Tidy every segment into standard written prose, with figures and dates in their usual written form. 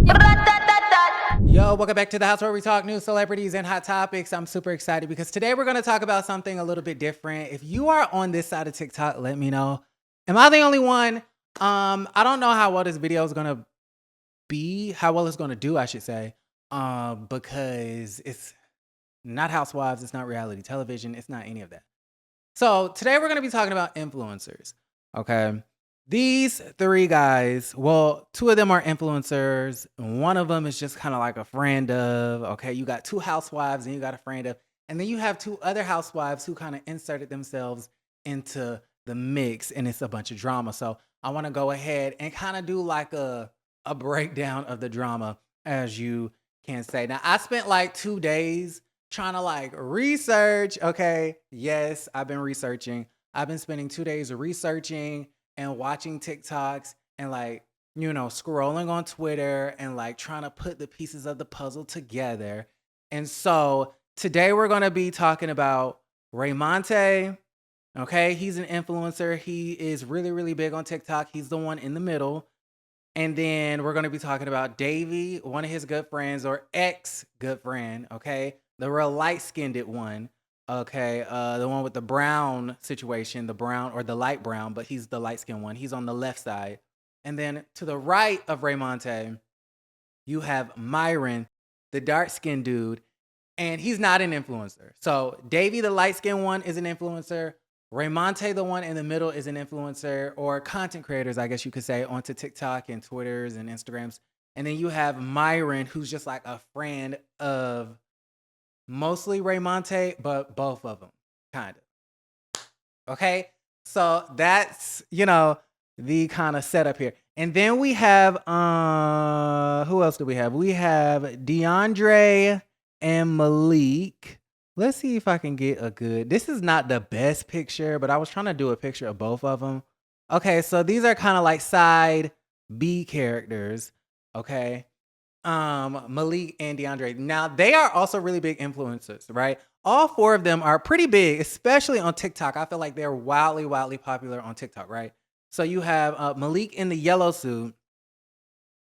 Yo, welcome back to the house where we talk news, celebrities, and hot topics. I'm super excited because today we're going to talk about something a little bit different. If you are on this side of TikTok, let me know. Am I the only one? I don't know how well this video is going to be, how well it's going to do, I should say, because it's not Housewives, it's not reality television, it's not any of that. So today we're going to be talking about influencers, okay? These three guys, well, two of them are influencers. And one of them is just kind of like a friend of, okay? You got two housewives and you got a friend of, and then you have two other housewives who kind of inserted themselves into the mix, and it's a bunch of drama. So I want to go ahead and kind of do like a breakdown of the drama, as you can say. Now, I spent like 2 days trying to like research, okay? Yes, I've been researching. I've been spending 2 days researching and watching TikToks and like, scrolling on Twitter and like trying to put the pieces of the puzzle together. And so today we're going to be talking about Raymonte. Okay, he's an influencer. He is really, really big on TikTok. He's the one in the middle. And then we're going to be talking about Davey, one of his good friends or ex good friend. Okay, the real light skinned one. Okay, the one with the brown situation, the brown or the light brown, but he's the light skinned one. He's on the left side. And then to the right of Raymonte, you have Myron, the dark skinned dude, and he's not an influencer. So Davey, the light skinned one, is an influencer. Raymonte, the one in the middle, is an influencer or content creators, I guess you could say, onto TikTok and Twitters and Instagrams. And then you have Myron, who's just like a friend of mostly Raymonte, but both of them, kind of. Okay, so that's the kind of setup here. And then we have who else do we have? We have Deandrea and Malik. Let's see if I can get a good. This is not the best picture, but I was trying to do a picture of both of them. Okay, so these are kind of like side B characters. Okay, Malik and Deandrea. Now they are also really big influencers, right? All four of them are pretty big, especially on TikTok. I feel like they're wildly, wildly popular on TikTok, right? So you have Malik in the yellow suit.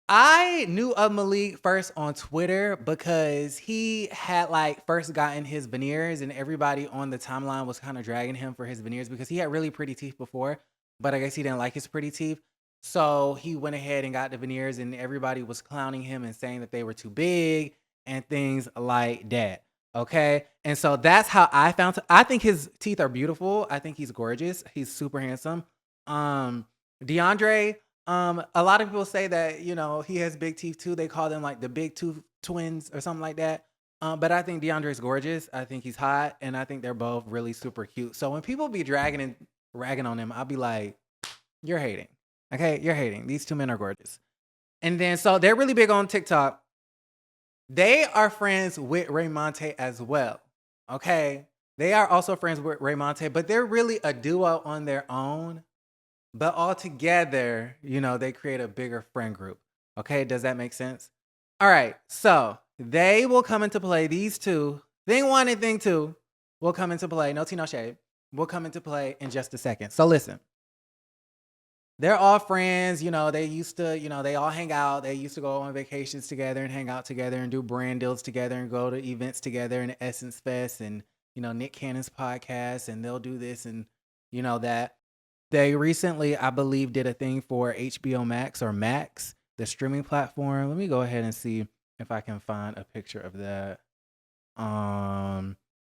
I knew of Malik first on Twitter because he had like first gotten his veneers, and everybody on the timeline was kind of dragging him for his veneers because he had really pretty teeth before, but I guess he didn't like his pretty teeth. So he went ahead and got the veneers, and everybody was clowning him and saying that they were too big and things like that. Okay. And so that's how I found I think his teeth are beautiful. I think he's gorgeous. He's super handsome. DeAndre, a lot of people say that, he has big teeth too. They call them like the big tooth twins or something like that. But I think DeAndre's gorgeous. I think he's hot, and I think they're both really super cute. So when people be dragging and ragging on him, I'll be like, you're hating. Okay, you're hating. These two men are gorgeous. And then so they're really big on TikTok. They are friends with Raymonte as well. Okay. They are also friends with Raymonte, but they're really a duo on their own. But all together, they create a bigger friend group. Okay, does that make sense? All right, so they will come into play. These two, thing one and thing two, will come into play. No tea, no shade. Will come into play in just a second. So listen, they're all friends. They used to, they all hang out. They used to go on vacations together and hang out together and do brand deals together and go to events together and Essence Fest and, Nick Cannon's podcast, and they'll do this and, that. They recently, I believe, did a thing for HBO Max or Max, the streaming platform. Let me go ahead and see if I can find a picture of that.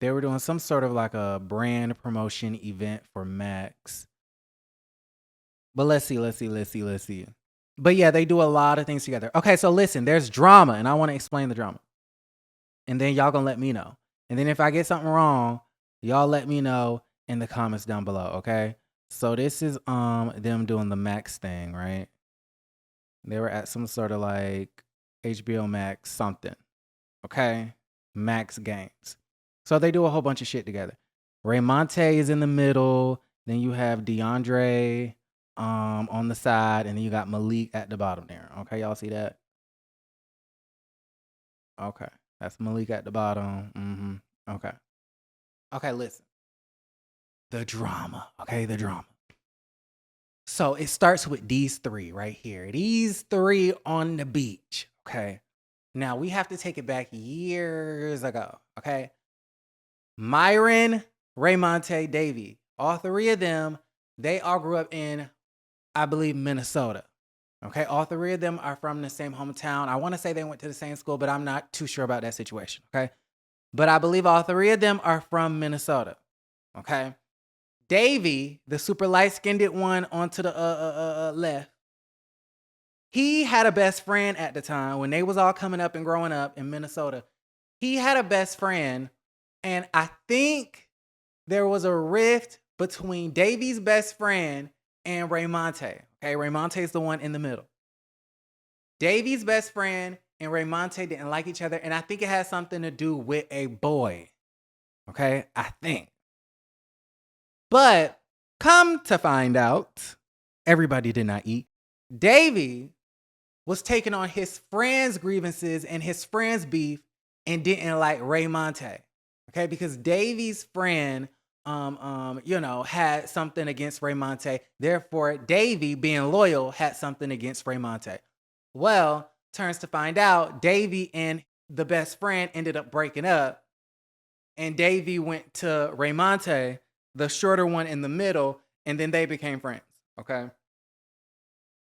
They were doing some sort of like a brand promotion event for Max. But let's see. But yeah, they do a lot of things together. Okay, so listen, there's drama, and I want to explain the drama. And then y'all gonna let me know. And then if I get something wrong, y'all let me know in the comments down below, okay? So this is them doing the Max thing, right? They were at some sort of like HBO Max something. Okay? Max Games. So they do a whole bunch of shit together. Raymonte is in the middle. Then you have DeAndre on the side, and then you got Malik at the bottom there. Okay, y'all see that? Okay. That's Malik at the bottom. Okay. Okay, listen. The drama. Okay, the drama. So it starts with these three right here. These three on the beach. Okay. Now we have to take it back years ago. Okay. Myron, Raymonte, Davey. All three of them, they all grew up in, I believe, Minnesota. Okay. All three of them are from the same hometown. I want to say they went to the same school, but I'm not too sure about that situation. Okay. But I believe all three of them are from Minnesota. Okay. Davey, the super light-skinned one onto the left, he had a best friend at the time when they was all coming up and growing up in Minnesota. He had a best friend, and I think there was a rift between Davey's best friend and Raymonte. Okay, Raymonte is the one in the middle. Davey's best friend and Raymonte didn't like each other, and I think it had something to do with a boy. Okay, I think. But come to find out, everybody did not eat. Davey was taking on his friend's grievances and his friend's beef and didn't like Raymonte. Okay, because Davey's friend had something against Raymonte. Therefore, Davey, being loyal, had something against Raymonte. Well, turns to find out, Davey and the best friend ended up breaking up, and Davey went to Raymonte, the shorter one in the middle, and then they became friends. Okay,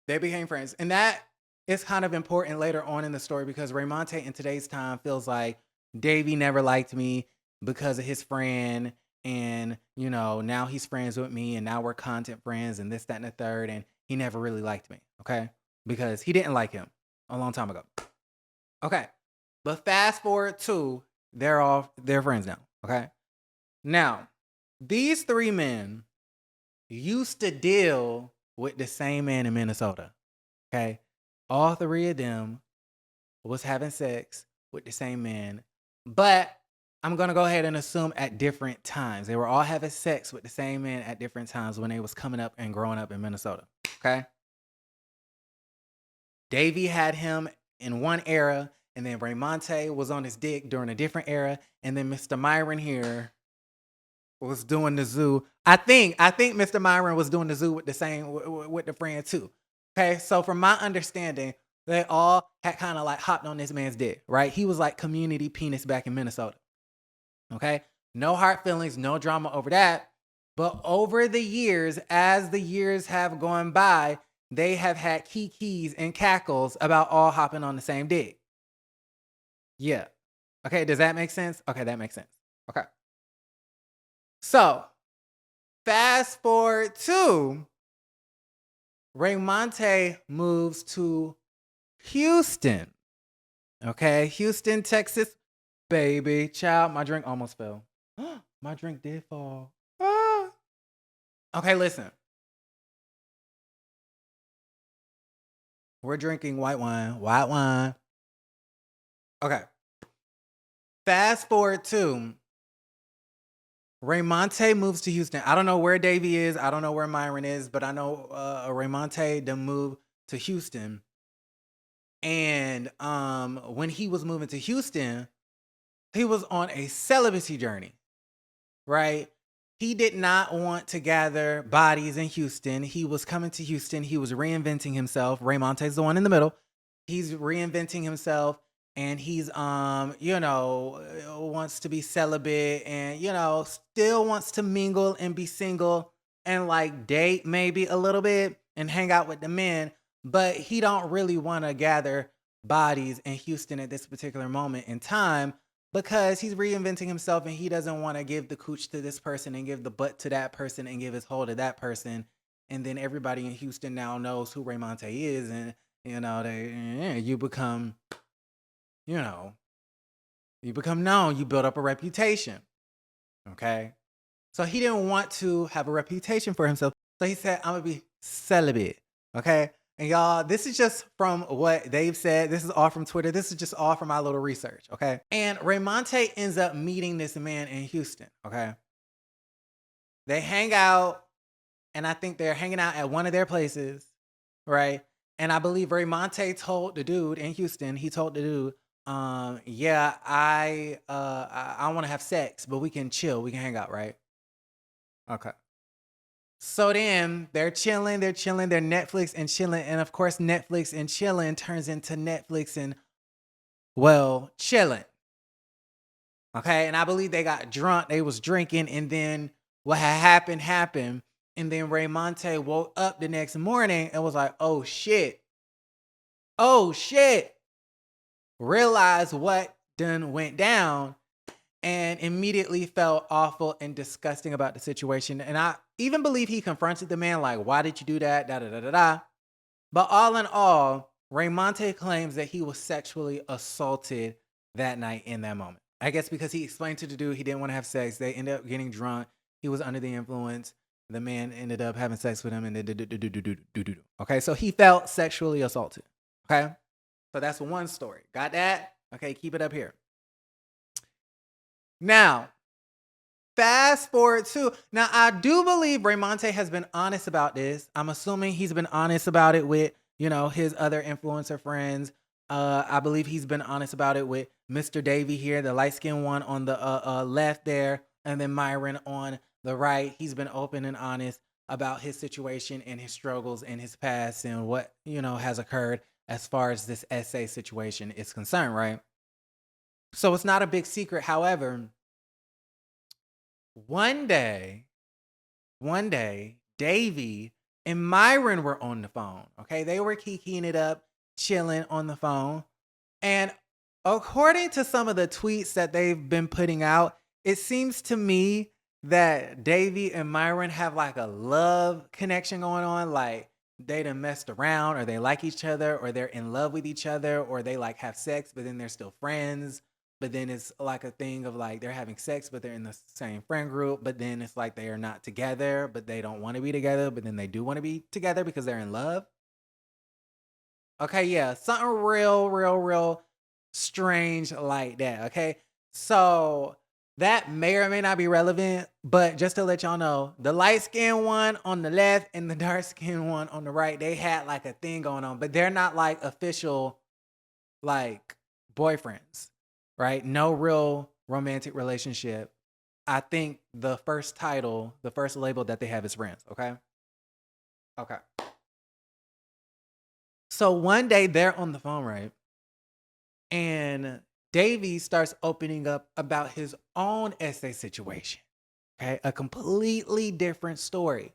they became friends, and that is kind of important later on in the story because Raymonte in today's time feels like Davey never liked me because of his friend, and now he's friends with me, and now we're content friends, and this, that, and the third, and he never really liked me. Okay, because he didn't like him a long time ago. Okay, but fast forward to they're friends now. Okay, now these three men used to deal with the same man in Minnesota. Okay, all three of them was having sex with the same man, but I'm gonna go ahead and assume at different times. They were all having sex with the same man at different times when they was coming up and growing up in Minnesota. Okay, Davey had him in one era, and then Raymonte was on his dick during a different era, and then Mr. Myron here was doing the zoo. I think Mr. Myron was doing the zoo with the same with the friend too. Okay, so from my understanding, they all had kind of like hopped on this man's dick, right? He was like community penis back in Minnesota. Okay, no hard feelings, no drama over that. But over the years, as the years have gone by, they have had kikis and cackles about all hopping on the same dick. Yeah. Okay, does that make sense? Okay, that makes sense. Okay. So, fast forward to Raymonte moves to Houston. Okay, Houston, Texas. Baby, child, my drink almost fell. My drink did fall. Ah. Okay, listen. We're drinking white wine. White wine. Okay. Fast forward to Raymonte moves to Houston. I don't know where Davey is. I don't know where Myron is, but I know Raymonte then moved to Houston. And when he was moving to Houston, he was on a celibacy journey, right? He did not want to gather bodies in Houston. He was coming to Houston. He was reinventing himself. Raymonte's the one in the middle. He's reinventing himself, and he's wants to be celibate, and still wants to mingle and be single and like date maybe a little bit and hang out with the men, but he don't really want to gather bodies in Houston at this particular moment in time because he's reinventing himself, and he doesn't want to give the cooch to this person and give the butt to that person and give his hole to that person, and then everybody in Houston now knows who Raymonte is, and you become known. You build up a reputation. Okay. So he didn't want to have a reputation for himself. So he said, I'm going to be celibate. Okay. And y'all, this is just from what they've said. This is all from Twitter. This is just all from my little research. Okay. And Raymonte ends up meeting this man in Houston. Okay. They hang out, and I think they're hanging out at one of their places. Right. And I believe Raymonte told the dude in Houston, he told the dude, yeah, I want to have sex, but we can chill. We can hang out, right? Okay. So then they're chilling, they're Netflix and chilling. And of course, Netflix and chilling turns into Netflix and, well, chilling. Okay. And I believe they got drunk. They was drinking. And then what had happened. And then Raymonte woke up the next morning and was like, oh shit. Oh shit. Realized what done went down and immediately felt awful and disgusting about the situation. And I even believe he confronted the man like, why did you do that? Da da da da da. But all in all, Raymonte claims that he was sexually assaulted that night in that moment. I guess because he explained to the dude he didn't want to have sex. They ended up getting drunk. He was under the influence. The man ended up having sex with him and then okay, so he felt sexually assaulted. Okay, so that's one story. Got that? Okay, keep it up here. Now, fast forward to now. I do believe Raymonte has been honest about this. I'm assuming he's been honest about it with his other influencer friends. I believe he's been honest about it with Mr. Davey here, the light skinned one on the left there, and then Myron on the right. He's been open and honest about his situation and his struggles and his past and what has occurred as far as this essay situation is concerned, right? So it's not a big secret. However, one day, Davey and Myron were on the phone. Okay, they were kikiing it up, chilling on the phone. And according to some of the tweets that they've been putting out, it seems to me that Davey and Myron have like a love connection going on. Like they done messed around, or they like each other, or they're in love with each other, or they like have sex, but then they're still friends. But then it's like a thing of like they're having sex, but they're in the same friend group. But then it's like they are not together, but they don't want to be together. But then they do want to be together because they're in love. Okay, yeah, something real strange like that. Okay, so that may or may not be relevant, but just to let y'all know, the light skinned one on the left and the dark skinned one on the right, they had like a thing going on, but they're not like official like boyfriends, right? No real romantic relationship. I think the first label that they have is friends. Okay. Okay. So one day they're on the phone, right? And Davey starts opening up about his own essay situation. Okay. A completely different story.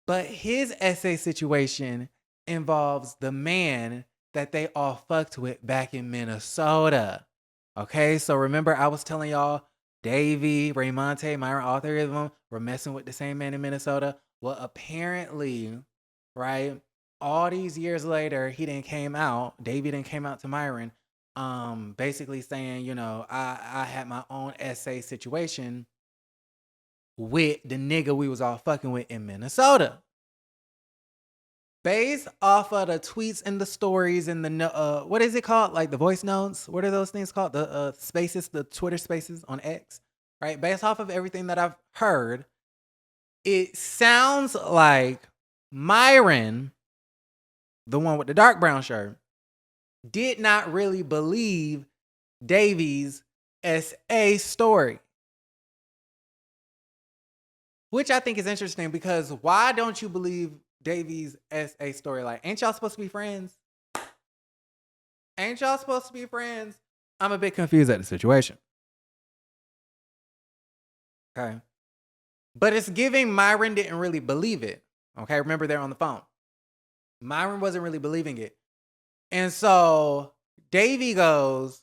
But his essay situation involves the man that they all fucked with back in Minnesota. Okay. So remember, I was telling y'all Davey, Raymonte, Myron, all three of them were messing with the same man in Minnesota. Well, apparently, right, all these years later, he didn't came out. Davey didn't came out to Myron, basically saying, I had my own essay situation with the nigga we was all fucking with in Minnesota. Based off of the tweets and the stories and the what is it called? Like the voice notes? What are those things called? The spaces, the Twitter spaces on X, right? Based off of everything that I've heard, it sounds like Myron, the one with the dark brown shirt, did not really believe Davey's SA story. Which I think is interesting because why don't you believe Davey's SA story? Like, ain't y'all supposed to be friends? Ain't y'all supposed to be friends? I'm a bit confused at the situation. Okay. But it's giving Myron didn't really believe it. Okay. Remember, they're on the phone. Myron wasn't really believing it. And so Davey goes,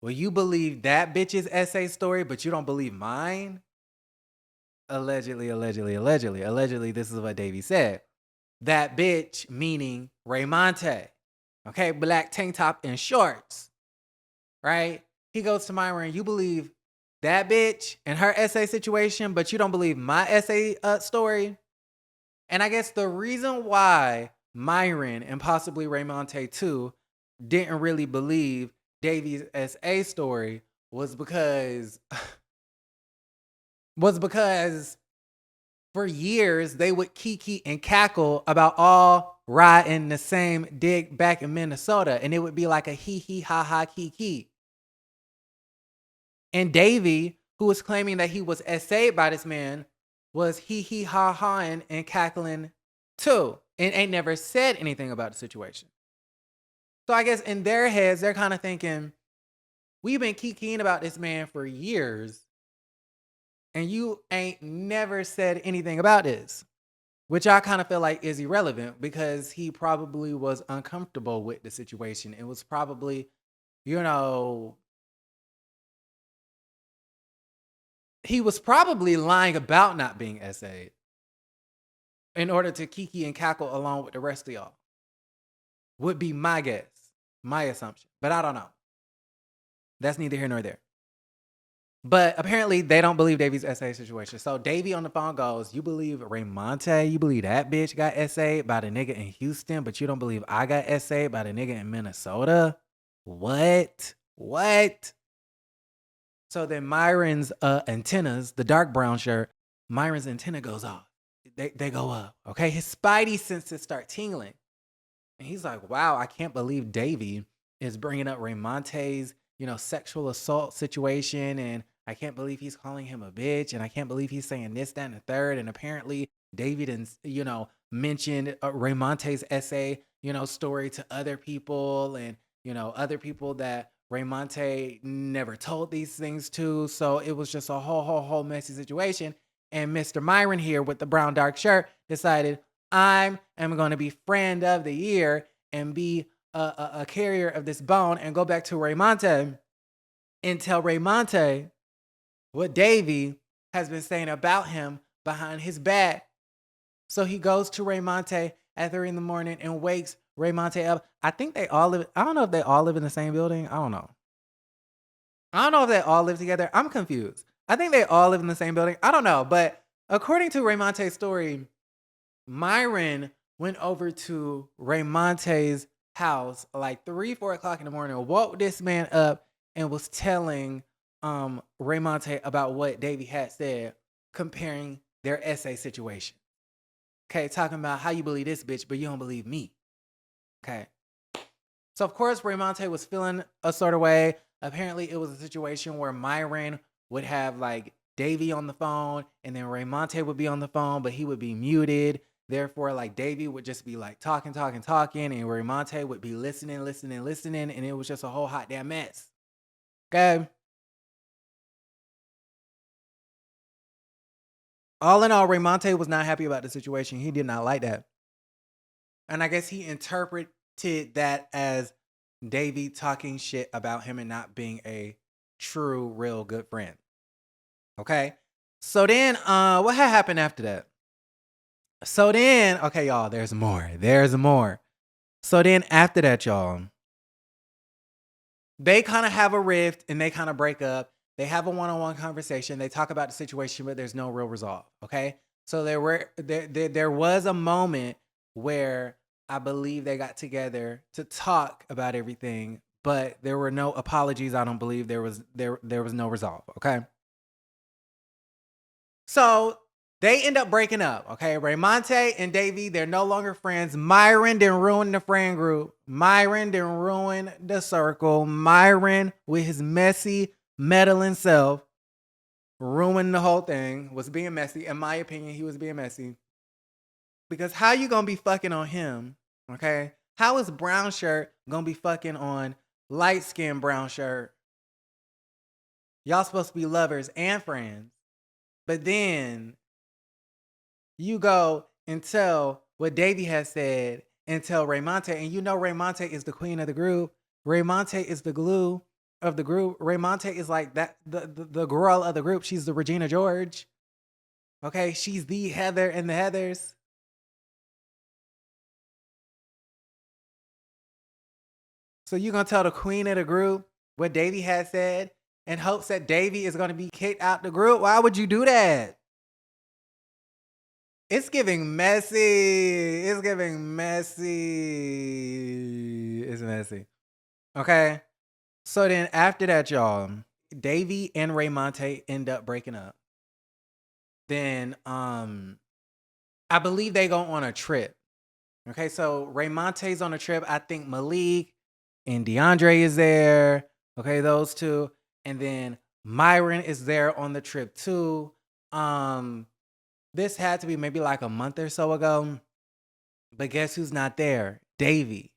well, you believe that bitch's SA story, but you don't believe mine? Allegedly, this is what Davey said. That bitch, meaning Raymonte. Okay, black tank top and shorts. Right? He goes to Myron, you believe that bitch and her essay situation, but you don't believe my essay story? And I guess the reason why Myron and possibly Raymonte too didn't really believe Davey's SA story was because for years they would kiki and cackle about all riding the same dick back in Minnesota, and it would be like a hee hee ha ha kiki. And Davey, who was claiming that he was SA'd by this man, was hee ha hawing and cackling too, and ain't never said anything about the situation. So I guess in their heads, they're kind of thinking, we've been kikiing about this man for years, and you ain't never said anything about this, which I kind of feel like is irrelevant because he probably was uncomfortable with the situation. It was probably, you know, he was probably lying about not being SA'd in order to kiki and cackle along with the rest of y'all. Would be my guess, my assumption. But I don't know. That's neither here nor there. But apparently they don't believe Davey's SA situation. So Davey on the phone goes, you believe Raymonte, you believe that bitch got SA'd by the nigga in Houston, but you don't believe I got SA'd by the nigga in Minnesota? What? So then Myron's antennas, the dark brown shirt, Myron's antenna goes off. They go up, okay? His spidey senses start tingling. And he's like, wow, I can't believe Davey is bringing up Raymonte's, sexual assault situation. And I can't believe he's calling him a bitch. And I can't believe he's saying this, that, and the third. And apparently David and, mentioned Raymonte's essay, story to other people and, other people that Raymonte never told these things to. So it was just a whole messy situation. And Mr. Myron here with the brown dark shirt decided, I am going to be friend of the year and be a carrier of this bone and go back to Raymonte and tell Raymonte what Davey has been saying about him behind his back. So he goes to Raymonte at 3 a.m. and wakes Raymonte up. I think they all live. I don't know if they all live in the same building. I don't know if they all live together. I'm confused. I think they all live in the same building. I don't know. But according to Raymonte's story, Myron went over to Raymonte's house like 4 o'clock in the morning, woke this man up and was telling Raymonte about what Davey had said, comparing their essay situation. Okay, talking about how you believe this bitch, but you don't believe me. Okay. So of course Raymonte was feeling a sort of way. Apparently it was a situation where Myron would have like Davey on the phone and then Raymonte would be on the phone, but he would be muted. Therefore, like Davey would just be like talking, and Raymonte would be listening, and it was just a whole hot damn mess. Okay. All in all, Raymonte was not happy about the situation. He did not like that. And I guess he interpreted that as Davey talking shit about him and not being a true, real good friend. Okay. So then what had happened after that? So then, okay, y'all, there's more. So then after that, y'all, they kind of have a rift and they kind of break up. They have a one-on-one conversation. They talk about the situation, but there's no real resolve. Okay. So there was a moment where I believe they got together to talk about everything, but there were no apologies. I don't believe there was no resolve. Okay. So they end up breaking up, okay? Raymonte and Davey, they're no longer friends. Myron didn't ruin the friend group. Myron didn't ruin the circle. Myron, with his messy, meddling self, ruined the whole thing, was being messy. In my opinion, he was being messy. Because how you gonna be fucking on him, okay? How is brown shirt gonna be fucking on light-skinned brown shirt? Y'all supposed to be lovers and friends. But then you go and tell what Davey has said and tell Raymonte, and Raymonte is the queen of the group. Raymonte is the glue of the group. Raymonte is like that the girl of the group. She's the Regina George. Okay, she's the Heather and the Heathers. So you gonna tell the queen of the group what Davey has said in hopes that Davey is gonna be kicked out the group? Why would you do that? It's giving messy. It's messy. Okay. So then after that, y'all, Davey and Raymonte end up breaking up. Then I believe they go on a trip. Okay, so Raymonte's on a trip. I think Malik and Deandrea is there. Okay, those two. And then Myron is there on the trip too. This had to be maybe like a month or so ago. But guess who's not there? Davey.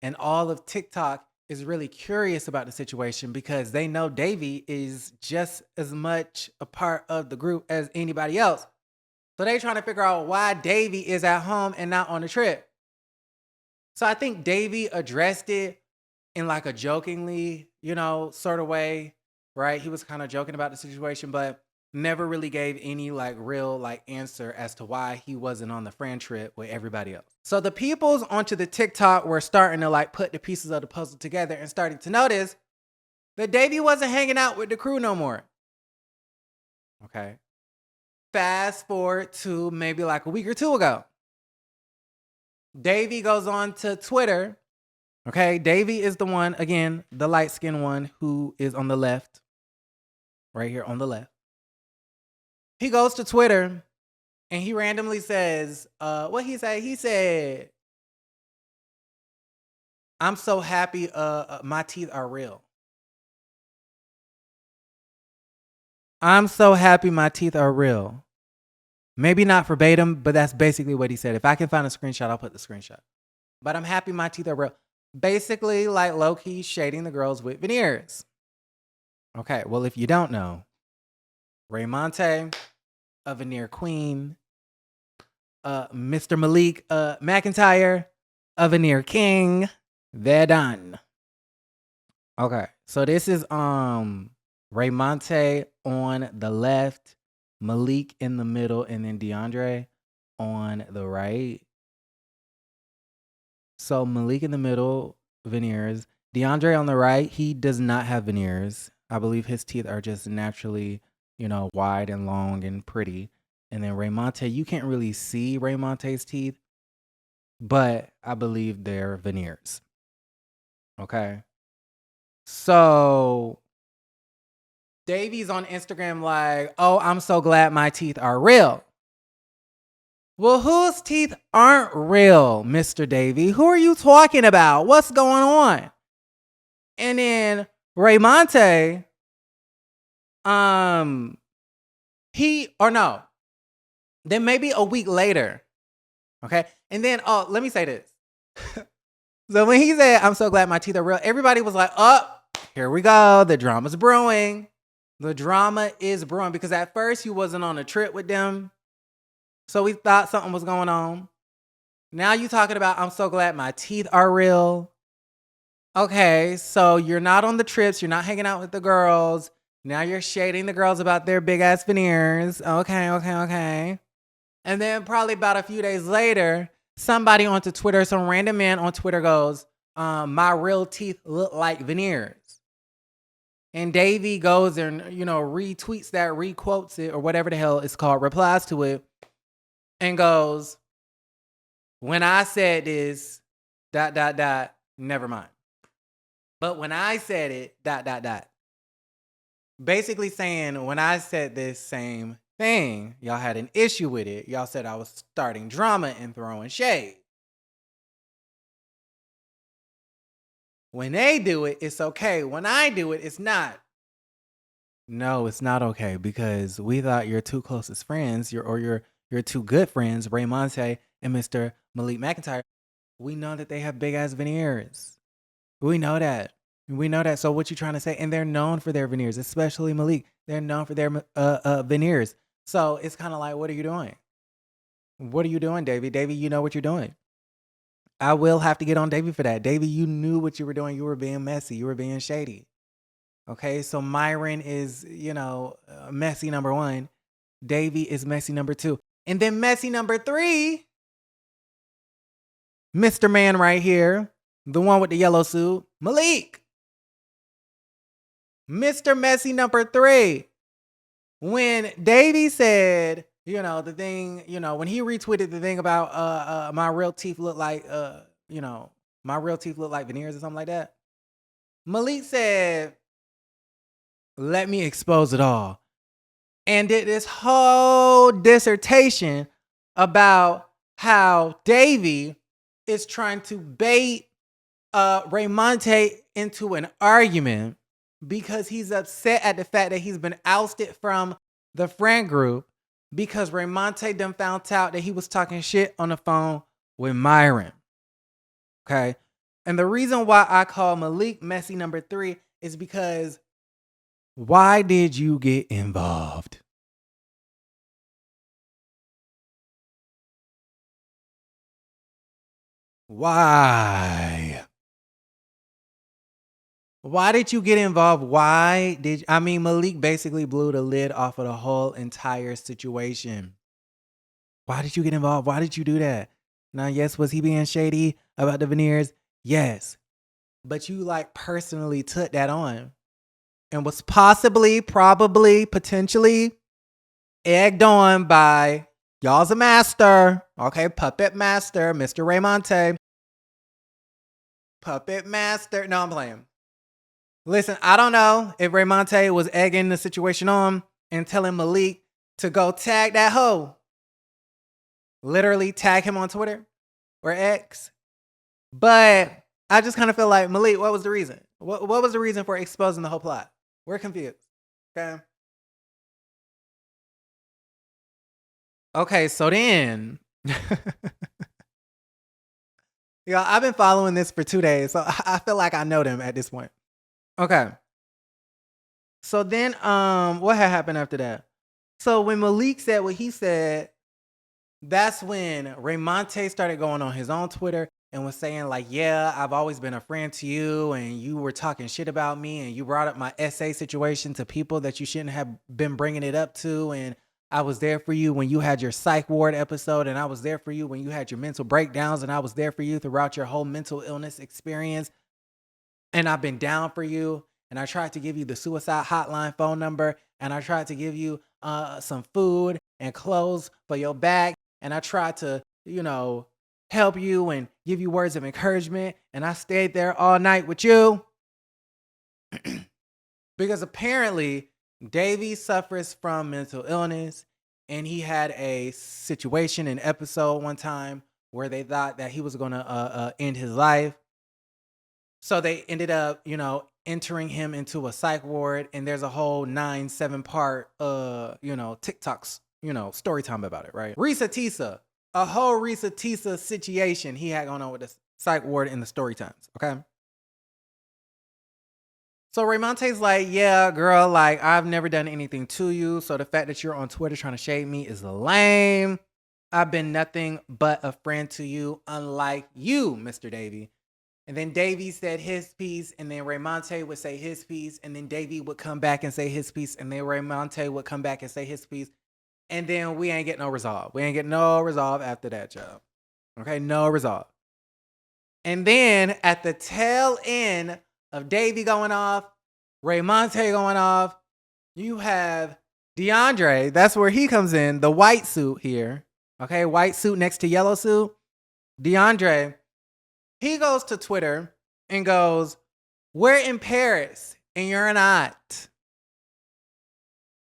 And all of TikTok is really curious about the situation because they know Davey is just as much a part of the group as anybody else. So they trying to figure out why Davey is at home and not on the trip. So I think Davey addressed it in like a jokingly, sort of way, right? He was kind of joking about the situation, but never really gave any like real like answer as to why he wasn't on the friend trip with everybody else. So the peoples onto the TikTok were starting to like put the pieces of the puzzle together and starting to notice that Davey wasn't hanging out with the crew no more. Okay. Fast forward to maybe like a week or two ago. Davey goes on to Twitter. Okay. Davey is the one, again, the light-skinned one who is on the left. Right here on the left. He goes to Twitter and he randomly says, what he say? He said, I'm so happy my teeth are real. I'm so happy my teeth are real. Maybe not verbatim, but that's basically what he said. If I can find a screenshot, I'll put the screenshot. But I'm happy my teeth are real. Basically, like low-key shading the girls with veneers. Okay, well, if you don't know, Raymonte, a veneer queen. Mr. Malik McIntyre, a veneer king. They're done. Okay, so this is Raymonte on the left, Malik in the middle, and then Deandrea on the right. So Malik in the middle, veneers. Deandrea on the right, he does not have veneers. I believe his teeth are just naturally, wide and long and pretty. And then Raymonte, you can't really see Raymonte's teeth, but I believe they're veneers. Okay. So Davey's on Instagram like, oh, I'm so glad my teeth are real. Well, whose teeth aren't real, Mr. Davey? Who are you talking about? What's going on? And then Raymonte, then maybe a week later, okay? And then, let me say this. So when he said, I'm so glad my teeth are real, everybody was like, oh, here we go. The drama's brewing. The drama is brewing because at first he wasn't on a trip with them. So we thought something was going on. Now you talking about, I'm so glad my teeth are real. Okay, so you're not on the trips. You're not hanging out with the girls. Now you're shading the girls about their big ass veneers. Okay. And then probably about a few days later, somebody onto Twitter, some random man on Twitter goes, my real teeth look like veneers. And Davey goes and, retweets that, requotes it, or whatever the hell it's called, replies to it, and goes, when I said this, ... never mind. But when I said it, ... basically saying when I said this same thing, y'all had an issue with it. Y'all said I was starting drama and throwing shade. When they do it, it's okay. When I do it, it's not. No, it's not okay because we thought your two closest friends, your two good friends, Raymonte and Mr. Malik McIntyre, we know that they have big ass veneers. We know that. So what you trying to say? And they're known for their veneers, especially Malik. They're known for their veneers. So it's kind of like, what are you doing? What are you doing, Davey? Davey, you know what you're doing. I will have to get on Davey for that. Davey, you knew what you were doing. You were being messy. You were being shady. Okay, so Myron is, messy number 1. Davey is messy number 2. And then messy number 3, Mr. Man right here, the one with the yellow suit, Malik. Mr. Messy number 3. When Davey said, the thing, when he retweeted the thing about my real teeth look like, my real teeth look like veneers or something like that, Malik said, let me expose it all. And did this whole dissertation about how Davey is trying to bait Raymonte into an argument because he's upset at the fact that he's been ousted from the friend group because Raymonte done found out that he was talking shit on the phone with Myron. Okay. And the reason why I call Malik messy number 3 is because why did you get involved? Why? Why did you get involved? Malik basically blew the lid off of the whole entire situation. Why did you get involved? Why did you do that? Now, yes, was he being shady about the Veneers? Yes. But you like personally took that on and was possibly, probably, potentially egged on by y'all's a master. Okay, puppet master, Mr. Raymonte. Puppet master. No, I'm playing. Listen, I don't know if Raymonte was egging the situation on and telling Malik to go tag that hoe. Literally tag him on Twitter or X. But I just kind of feel like, Malik, what was the reason? What was the reason for exposing the whole plot? We're confused. Okay. Okay, so then. Yeah, I've been following this for 2 days, so I feel like I know them at this point. Okay. So then what had happened after that? So when Malik said what he said, that's when Raymonte started going on his own Twitter and was saying like, yeah, I've always been a friend to you and you were talking shit about me and you brought up my essay situation to people that you shouldn't have been bringing it up to, and I was there for you when you had your psych ward episode, and I was there for you when you had your mental breakdowns, and I was there for you throughout your whole mental illness experience, and I've been down for you, and I tried to give you the suicide hotline phone number, and I tried to give you some food and clothes for your back, and I tried to, help you and give you words of encouragement, and I stayed there all night with you. Because apparently Davey suffers from mental illness, and he had a situation, an episode one time where they thought that he was going to end his life. So they ended up, entering him into a psych ward, and there's a whole 9-7 part, TikToks, story time about it, right? Risa Tisa, a whole Risa Tisa situation he had going on with the psych ward in the story times, okay? So Raymonte's like, yeah, girl, like, I've never done anything to you, so the fact that you're on Twitter trying to shade me is lame. I've been nothing but a friend to you, unlike you, Mr. Davey. And then Davey said his piece, and then Raymonte would say his piece, and then Davey would come back and say his piece, and then Raymonte would come back and say his piece, and then we ain't get no resolve. We ain't get no resolve after that, y'all. Okay, no resolve. And then at the tail end of Davey going off, Raymonte going off, you have Deandrea. That's where he comes in, the white suit here. Okay, white suit next to yellow suit. Deandrea, he goes to Twitter and goes, we're in Paris and you're not.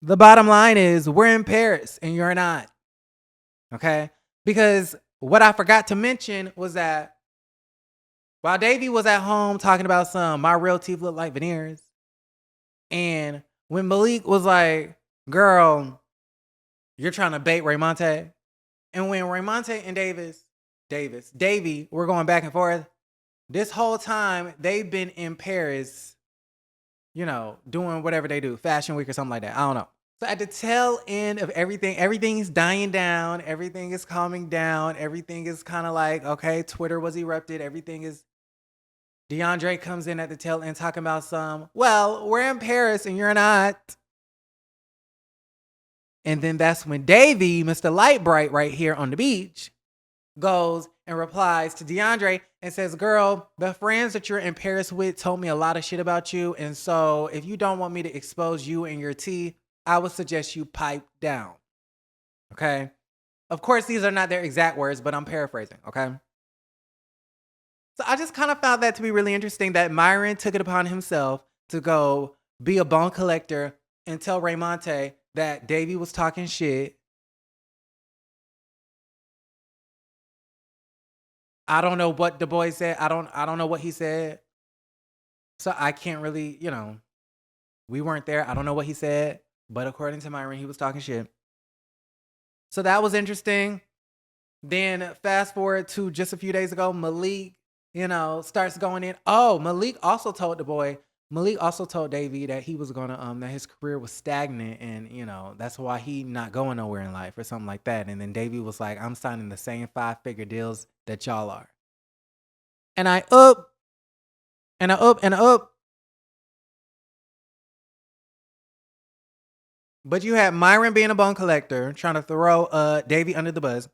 The bottom line is we're in Paris and you're not. Okay? Because what I forgot to mention was that while Davey was at home talking about my real teeth look like veneers, and when Malik was like, girl, you're trying to bait Raymonte, and when Raymonte and Davey were going back and forth, this whole time they've been in Paris, doing whatever they do, Fashion Week or something like that. I don't know. So at the tail end of everything is dying down. Everything is calming down. Everything is kind of like, okay, Twitter was erupted. Everything is. Deandrea comes in at the tail end talking about well, we're in Paris and you're not. And then that's when Davey, Mr. Lightbright right here on the beach, goes and replies to Deandrea and says, girl, the friends that you're in Paris with told me a lot of shit about you. And so if you don't want me to expose you and your tea, I would suggest you pipe down. Okay? Of course, these are not their exact words, but I'm paraphrasing. Okay? So I just kind of found that to be really interesting that Myron took it upon himself to go be a bone collector and tell Raymonte that Davey was talking shit. I don't know what the boy said. I don't know what he said. So I can't really, we weren't there. I don't know what he said. But according to Myron, he was talking shit. So that was interesting. Then fast forward to just a few days ago, Malik, starts going in. Oh, Malik also told Davey that he was gonna that his career was stagnant and that's why he not going nowhere in life or something like that. And then Davey was like, I'm signing the same 5-figure deals that y'all are. And I up and I up and I up. But you had Myron being a bone collector, trying to throw Davey under the bus.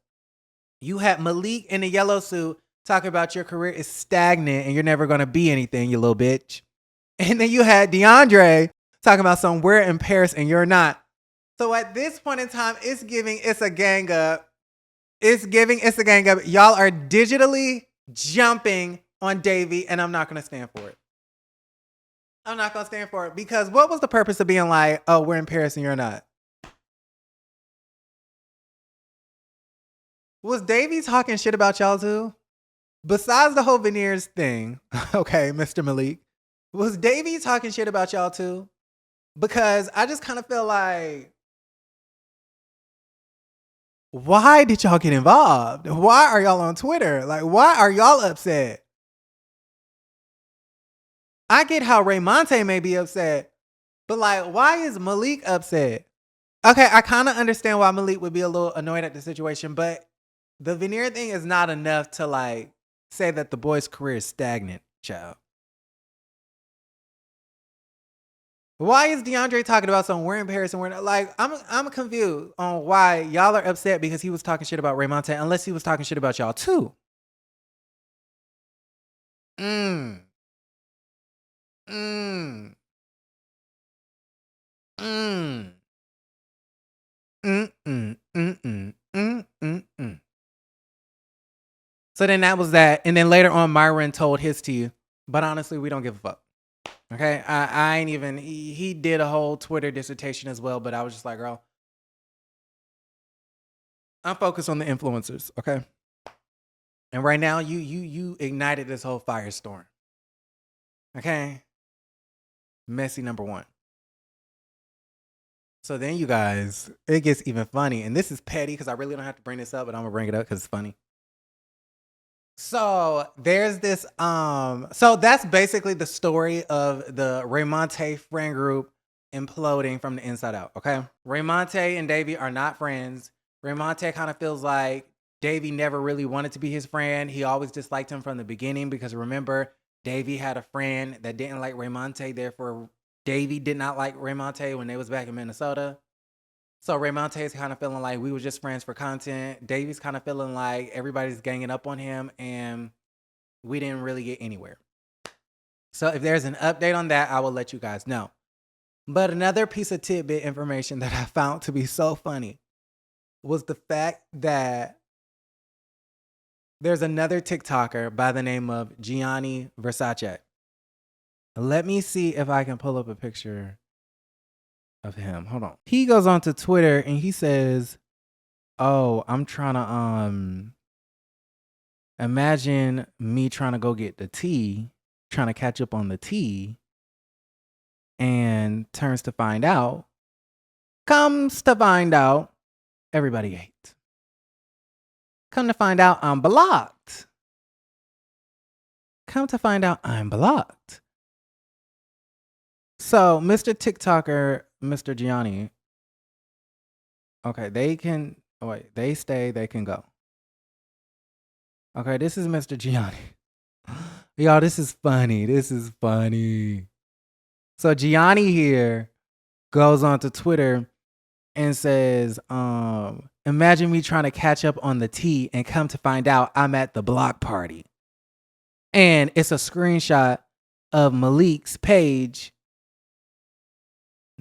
You had Malik in the yellow suit talking about your career is stagnant and you're never going to be anything, you little bitch. And then you had Deandrea talking about we're in Paris and you're not. So at this point in time, it's giving it's a gang up. It's giving it's a gang up. Y'all are digitally jumping on Davey, and I'm not going to stand for it. I'm not going to stand for it because what was the purpose of being like, oh, we're in Paris and you're not? Was Davey talking shit about y'all too? Besides the whole Veneers thing, okay, Mr. Malik, was Davey talking shit about y'all too? Because I just kind of feel like, why did y'all get involved? Why are y'all on Twitter? Like, why are y'all upset? I get how Raymonte may be upset, but like, why is Malik upset? Okay, I kind of understand why Malik would be a little annoyed at the situation, but the Veneer thing is not enough to like say that the boy's career is stagnant, child. Why is Deandrea talking about we're in Paris and we're not? Like, I'm confused on why y'all are upset because he was talking shit about Raymonte, unless he was talking shit about y'all too. Mm. Mm. Mm. Mm-mm. Mm-mm. Mm-mm. So then that was that. And then later on, Myron told his to you. But honestly, we don't give a fuck. Okay? I ain't even... He did a whole Twitter dissertation as well, but I was just like, girl, I'm focused on the influencers, okay? And right now, you ignited this whole firestorm. Okay? Messy number one. So then you guys, it gets even funny. And this is petty because I really don't have to bring this up, but I'm going to bring it up because it's funny. So there's this, so that's basically the story of the Raymonte friend group imploding from the inside out, okay? Raymonte and Davey are not friends. Raymonte kind of feels like Davey never really wanted to be his friend. He always disliked him from the beginning because remember, Davey had a friend that didn't like Raymonte. Therefore, Davey did not like Raymonte when they was back in Minnesota. So Raymonte is kind of feeling like we were just friends for content. Davey's kind of feeling like everybody's ganging up on him and we didn't really get anywhere. So if there's an update on that, I will let you guys know. But another piece of tidbit information that I found to be so funny was the fact that there's another TikToker by the name of Gianni Versace. Let me see if I can pull up a picture of him. Hold on. He goes on to Twitter and he says, oh, I'm trying to imagine me trying to go get the tea, trying to catch up on the tea, and comes to find out, everybody ate. Come to find out, I'm blocked. So, Mr. TikToker, Mr. Gianni, okay, they can go. Okay, this is Mr. Gianni. Y'all, this is funny. So Gianni here goes on to Twitter and says, imagine me trying to catch up on the tea and come to find out I'm at the block party. And it's a screenshot of Malik's page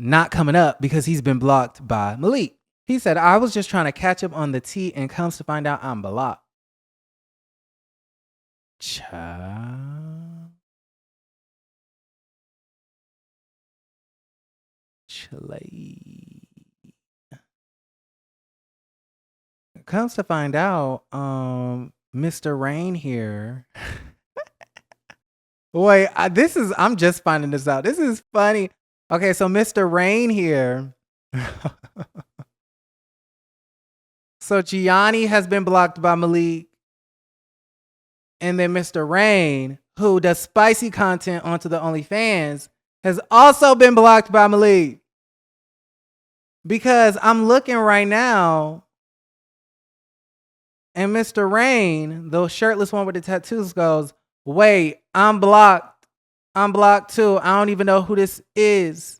not coming up because he's been blocked by Malik. He said, I was just trying to catch up on the tea and comes to find out I'm blocked. Comes to find out, Mr. Rain here. Wait, I'm just finding this out. This is funny. Okay, so Mr. Rain here So Gianni has been blocked by Malik. And then Mr. Rain, who does spicy content onto the OnlyFans, has also been blocked by Malik. Because I'm looking right now, and Mr. Rain, the shirtless one with the tattoos, goes, wait, I'm blocked. I'm blocked too. I don't even know who this is.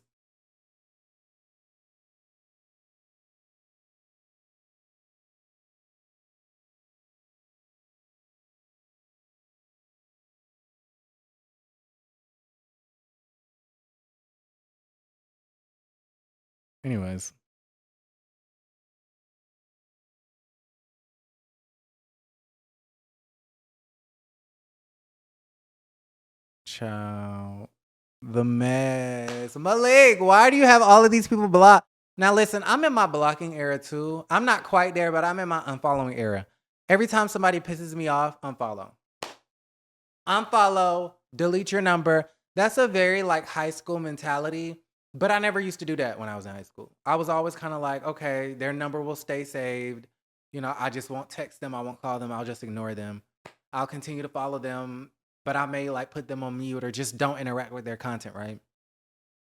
Anyways. Ciao. The mess. Malik, why do you have all of these people blocked? Now listen, I'm in my blocking era too. I'm not quite there, but I'm in my unfollowing era. Every time somebody pisses me off, unfollow. Unfollow, delete your number. That's a very like high school mentality. But I never used to do that when I was in high school. I was always kind of like, okay, their number will stay saved. You know, I just won't text them. I won't call them. I'll just ignore them. I'll continue to follow them, but I may like put them on mute or just don't interact with their content, right?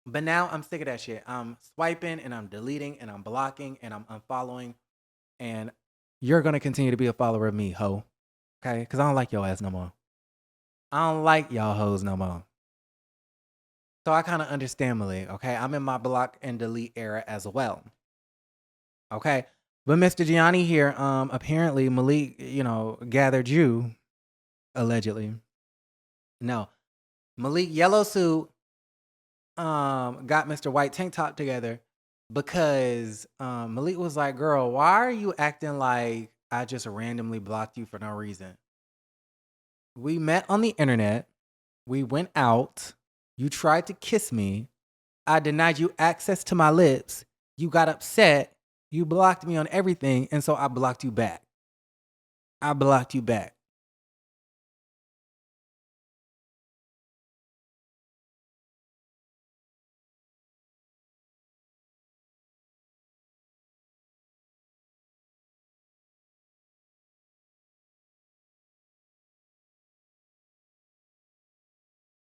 But now I'm sick of that shit. I'm swiping and I'm deleting and I'm blocking and I'm unfollowing. And you're going to continue to be a follower of me, ho. Okay? Because I don't like your ass no more. I don't like y'all hoes no more. So I kind of understand Malik, okay? I'm in my block and delete era as well. Okay? But Mr. Gianni here, apparently Malik, you know, gathered you, allegedly. No. Malik Yellow Suit got Mr. White Tank Top together because Malik was like, girl, why are you acting like I just randomly blocked you for no reason? We met on the internet. We went out. You tried to kiss me. I denied you access to my lips. You got upset. You blocked me on everything. And so I blocked you back. I blocked you back.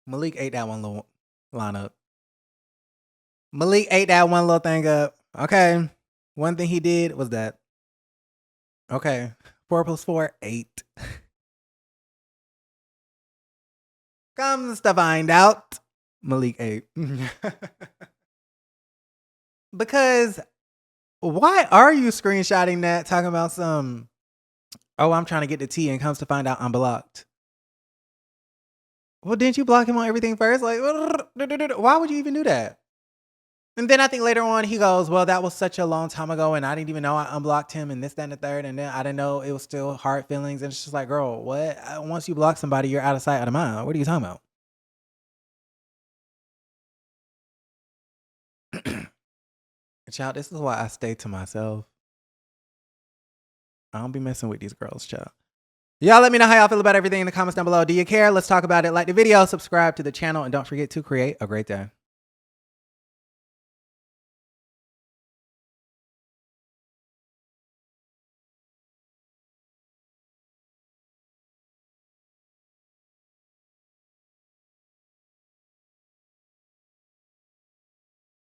Malik ate that one little lineup. Malik ate that one little thing up. Okay. One thing he did was that. Okay. 4 + 4, 8. Comes to find out, Malik ate. Because why are you screenshotting that talking about some, oh, I'm trying to get the tea and comes to find out I'm blocked? Well, didn't you block him on everything first? Like, why would you even do that? And then I think later on he goes, well, that was such a long time ago and I didn't even know I unblocked him and this, that, and the third. And then I didn't know it was still hard feelings. And it's just like, girl, what? Once you block somebody, you're out of sight, out of mind. What are you talking about? Child, this is why I stay to myself. I don't be messing with these girls, child. Y'all let me know how y'all feel about everything in the comments down below. Do you care? Let's talk about it. Like the video, subscribe to the channel, and don't forget to create a great day.